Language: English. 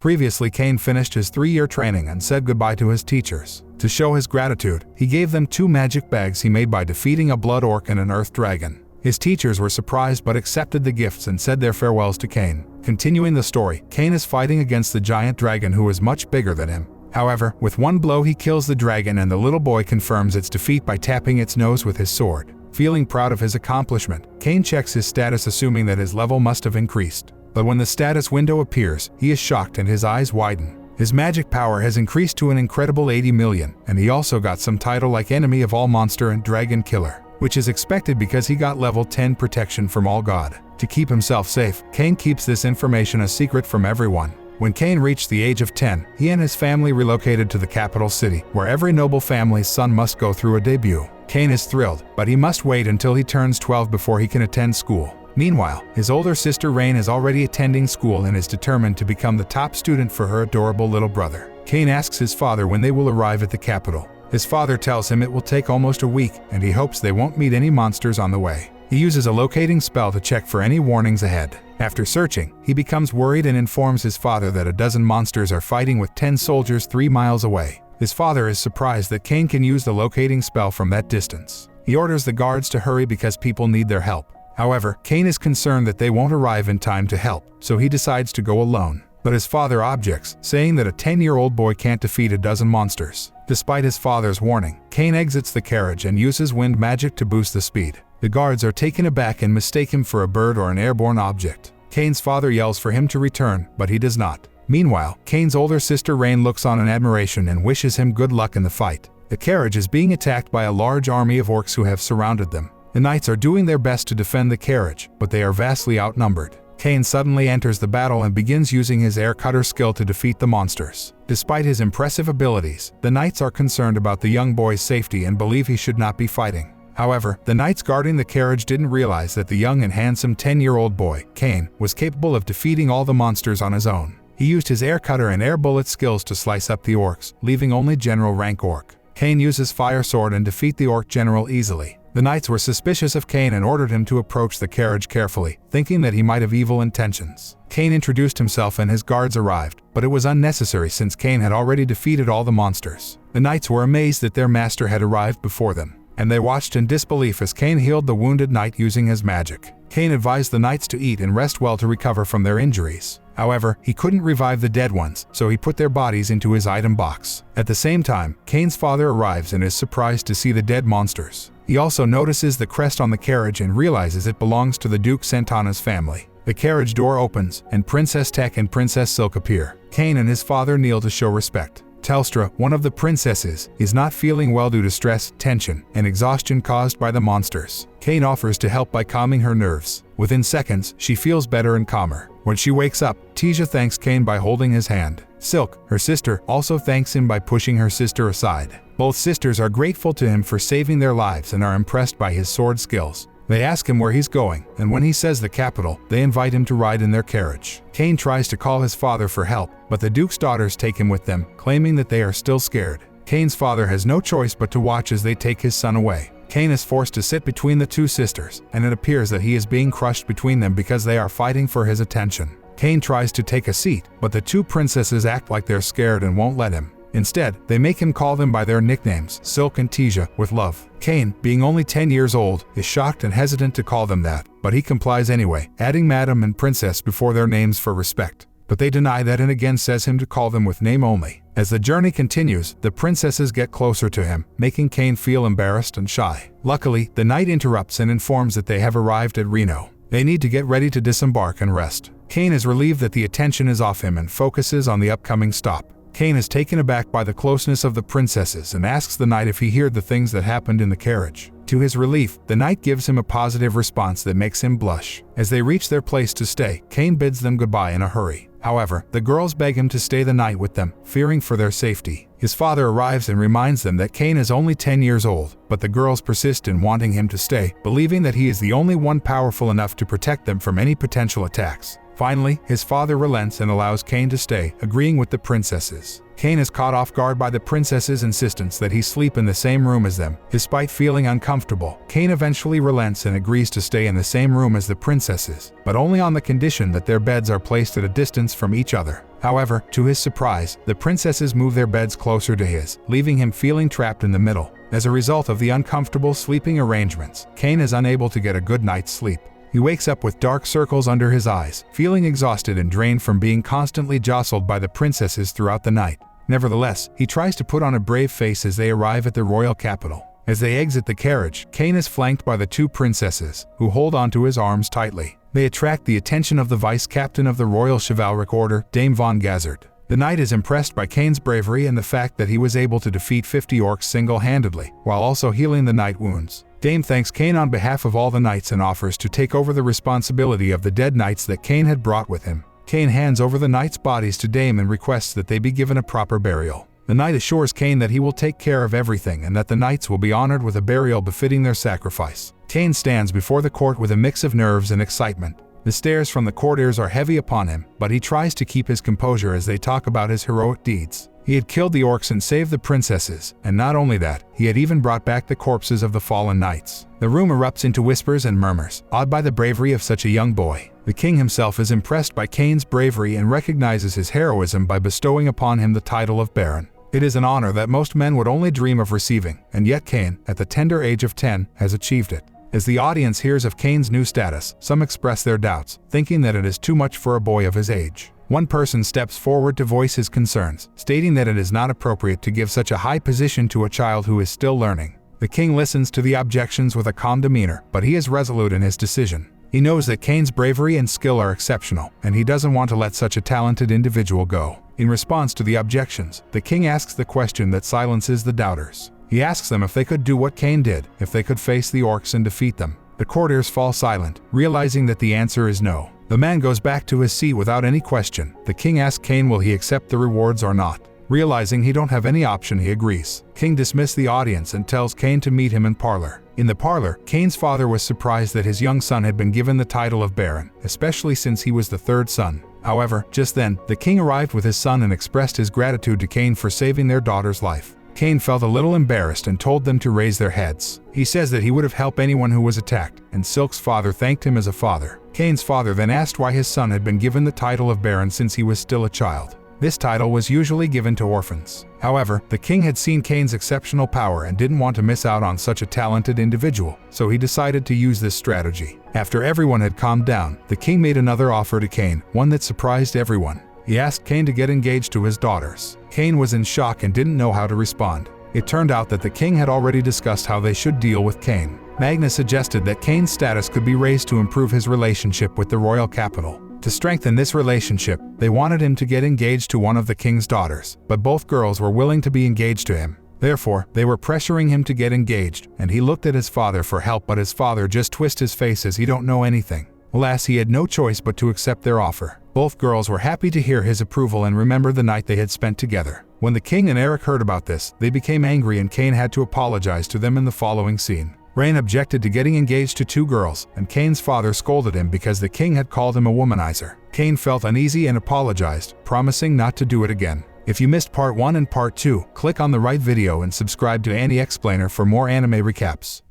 Previously, Cain finished his 3-year training and said goodbye to his teachers. To show his gratitude, he gave them 2 magic bags he made by defeating a blood orc and an earth dragon. His teachers were surprised but accepted the gifts and said their farewells to Cain. Continuing the story, Cain is fighting against the giant dragon who is much bigger than him. However, with one blow he kills the dragon and the little boy confirms its defeat by tapping its nose with his sword. Feeling proud of his accomplishment, Cain checks his status assuming that his level must have increased. But when the status window appears, he is shocked and his eyes widen. His magic power has increased to an incredible 80 million, and he also got some title like Enemy of All Monster and Dragon Killer, which is expected because he got level 10 protection from all god. To keep himself safe, Cain keeps this information a secret from everyone. When Cain reached the age of 10, he and his family relocated to the capital city, where every noble family's son must go through a debut. Cain is thrilled, but he must wait until he turns 12 before he can attend school. Meanwhile, his older sister Rain is already attending school and is determined to become the top student for her adorable little brother. Cain asks his father when they will arrive at the capital. His father tells him it will take almost a week, and he hopes they won't meet any monsters on the way. He uses a locating spell to check for any warnings ahead. After searching, he becomes worried and informs his father that a dozen monsters are fighting with 10 soldiers 3 miles away. His father is surprised that Cain can use the locating spell from that distance. He orders the guards to hurry because people need their help. However, Cain is concerned that they won't arrive in time to help, so he decides to go alone. But his father objects, saying that a 10-year-old boy can't defeat a dozen monsters. Despite his father's warning, Cain exits the carriage and uses wind magic to boost the speed. The guards are taken aback and mistake him for a bird or an airborne object. Cain's father yells for him to return, but he does not. Meanwhile, Cain's older sister Rain looks on in admiration and wishes him good luck in the fight. The carriage is being attacked by a large army of orcs who have surrounded them. The knights are doing their best to defend the carriage, but they are vastly outnumbered. Cain suddenly enters the battle and begins using his air cutter skill to defeat the monsters. Despite his impressive abilities, the knights are concerned about the young boy's safety and believe he should not be fighting. However, the knights guarding the carriage didn't realize that the young and handsome 10-year-old boy, Cain, was capable of defeating all the monsters on his own. He used his air cutter and air bullet skills to slice up the orcs, leaving only general rank orc. Cain uses fire sword and defeat the orc general easily. The knights were suspicious of Cain and ordered him to approach the carriage carefully, thinking that he might have evil intentions. Cain introduced himself and his guards arrived, but it was unnecessary since Cain had already defeated all the monsters. The knights were amazed that their master had arrived before them, and they watched in disbelief as Cain healed the wounded knight using his magic. Cain advised the knights to eat and rest well to recover from their injuries. However, he couldn't revive the dead ones, so he put their bodies into his item box. At the same time, Cain's father arrives and is surprised to see the dead monsters. He also notices the crest on the carriage and realizes it belongs to the Duke Santana's family. The carriage door opens, and Princess Tech and Princess Silk appear. Cain and his father kneel to show respect. Telstra, one of the princesses, is not feeling well due to stress, tension, and exhaustion caused by the monsters. Cain offers to help by calming her nerves. Within seconds, she feels better and calmer. When she wakes up, Tisha thanks Cain by holding his hand. Silk, her sister, also thanks him by pushing her sister aside. Both sisters are grateful to him for saving their lives and are impressed by his sword skills. They ask him where he's going, and when he says the capital, they invite him to ride in their carriage. Cain tries to call his father for help, but the Duke's daughters take him with them, claiming that they are still scared. Cain's father has no choice but to watch as they take his son away. Cain is forced to sit between the two sisters, and it appears that he is being crushed between them because they are fighting for his attention. Cain tries to take a seat, but the two princesses act like they're scared and won't let him. Instead, they make him call them by their nicknames, Silk and Tisha, with love. Cain, being only 10 years old, is shocked and hesitant to call them that, but he complies anyway, adding Madam and Princess before their names for respect. But they deny that and again says him to call them with name only. As the journey continues, the princesses get closer to him, making Cain feel embarrassed and shy. Luckily, the knight interrupts and informs that they have arrived at Reno. They need to get ready to disembark and rest. Cain is relieved that the attention is off him and focuses on the upcoming stop. Cain is taken aback by the closeness of the princesses and asks the knight if he heard the things that happened in the carriage. To his relief, the knight gives him a positive response that makes him blush. As they reach their place to stay, Cain bids them goodbye in a hurry. However, the girls beg him to stay the night with them, fearing for their safety. His father arrives and reminds them that Cain is only 10 years old, but the girls persist in wanting him to stay, believing that he is the only one powerful enough to protect them from any potential attacks. Finally, his father relents and allows Cain to stay, agreeing with the princesses. Cain is caught off guard by the princesses' insistence that he sleep in the same room as them. Despite feeling uncomfortable, Cain eventually relents and agrees to stay in the same room as the princesses, but only on the condition that their beds are placed at a distance from each other. However, to his surprise, the princesses move their beds closer to his, leaving him feeling trapped in the middle. As a result of the uncomfortable sleeping arrangements, Cain is unable to get a good night's sleep. He wakes up with dark circles under his eyes, feeling exhausted and drained from being constantly jostled by the princesses throughout the night. Nevertheless, he tries to put on a brave face as they arrive at the royal capital. As they exit the carriage, Cain is flanked by the two princesses, who hold onto his arms tightly. They attract the attention of the vice-captain of the Royal Chivalric Order, Dame von Gazard. The knight is impressed by Cain's bravery and the fact that he was able to defeat 50 orcs single-handedly, while also healing the knight wounds. Dame thanks Cain on behalf of all the knights and offers to take over the responsibility of the dead knights that Cain had brought with him. Cain hands over the knights' bodies to Dame and requests that they be given a proper burial. The knight assures Cain that he will take care of everything and that the knights will be honored with a burial befitting their sacrifice. Cain stands before the court with a mix of nerves and excitement. The stares from the courtiers are heavy upon him, but he tries to keep his composure as they talk about his heroic deeds. He had killed the orcs and saved the princesses, and not only that, he had even brought back the corpses of the fallen knights. The room erupts into whispers and murmurs, awed by the bravery of such a young boy. The king himself is impressed by Cain's bravery and recognizes his heroism by bestowing upon him the title of Baron. It is an honor that most men would only dream of receiving, and yet Cain, at the tender age of 10, has achieved it. As the audience hears of Cain's new status, some express their doubts, thinking that it is too much for a boy of his age. One person steps forward to voice his concerns, stating that it is not appropriate to give such a high position to a child who is still learning. The king listens to the objections with a calm demeanor, but he is resolute in his decision. He knows that Cain's bravery and skill are exceptional, and he doesn't want to let such a talented individual go. In response to the objections, the king asks the question that silences the doubters. He asks them if they could do what Cain did, if they could face the orcs and defeat them. The courtiers fall silent, realizing that the answer is no. The man goes back to his seat without any question. The king asks Cain will he accept the rewards or not. Realizing he don't have any option, he agrees. King dismisses the audience and tells Cain to meet him in parlor. In the parlor, Cain's father was surprised that his young son had been given the title of Baron, especially since he was the third son. However, just then, the king arrived with his son and expressed his gratitude to Cain for saving their daughter's life. Cain felt a little embarrassed and told them to raise their heads. He says that he would have helped anyone who was attacked, and Silk's father thanked him as a father. Cain's father then asked why his son had been given the title of Baron since he was still a child. This title was usually given to orphans. However, the king had seen Cain's exceptional power and didn't want to miss out on such a talented individual, so he decided to use this strategy. After everyone had calmed down, the king made another offer to Cain, one that surprised everyone. He asked Cain to get engaged to his daughters. Cain was in shock and didn't know how to respond. It turned out that the king had already discussed how they should deal with Cain. Magnus suggested that Cain's status could be raised to improve his relationship with the royal capital. To strengthen this relationship, they wanted him to get engaged to one of the king's daughters, but both girls were willing to be engaged to him. Therefore, they were pressuring him to get engaged, and he looked at his father for help, but his father just twisted his face as he don't know anything. Alas, he had no choice but to accept their offer. Both girls were happy to hear his approval and remember the night they had spent together. When the king and Eric heard about this, they became angry and Cain had to apologize to them in the following scene. Rain objected to getting engaged to two girls, and Cain's father scolded him because the king had called him a womanizer. Cain felt uneasy and apologized, promising not to do it again. If you missed part 1 and part 2, click on the right video and subscribe to Annie Explainer for more anime recaps.